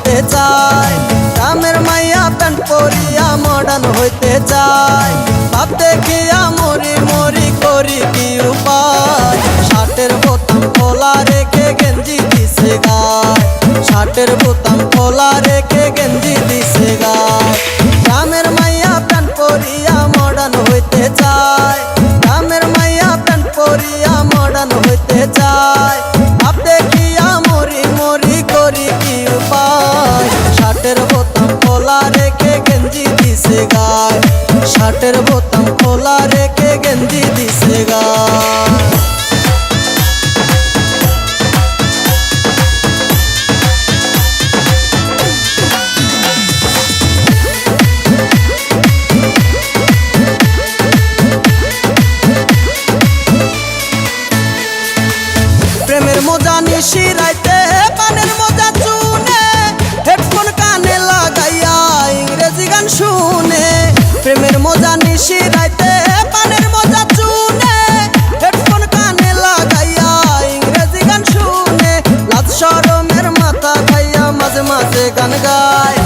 হইতে চায়, গ্রামের মাইয়া প্যান্ট পরিয়া মডার্ন হইতে চায়। ভাব দেখিয়া মরি মরি করি কি উপায়, শার্টের বোতাম খোলা রেখে গেঞ্জি দিছে গায়, শার্টের বোতাম খোলা রেখে গেঞ্জি দিছে গায়। গ্রামের মাইয়া প্যান্ট পরিয়া মডার্ন হইতে চায়, গ্রামের মাইয়া প্যান্ট পরিয়া মডার্ন হইতে চায়। ভাব দেখিয়া মরি মরি করি কি উপায়, শার্টের বোতাম খোলা রেখে গেঞ্জি দিছে গায়, শার্টের বোতাম খোলা রেখে গেঞ্জি দিছে গায়। প্রেমের মজা নিশি রাইতে পানের মজা চুনে, হেডফোন কানে লাগাইয়া ইংরেজি গান শুনে। প্রেমের মজা নিশি রাইতে পানের মজা চুনে, হেডফোন কানে লাগাইয়া ইংরেজি গান শুনে। লাজ শরমের মাথা খাইয়া মাঝে মাঝে গান গায়,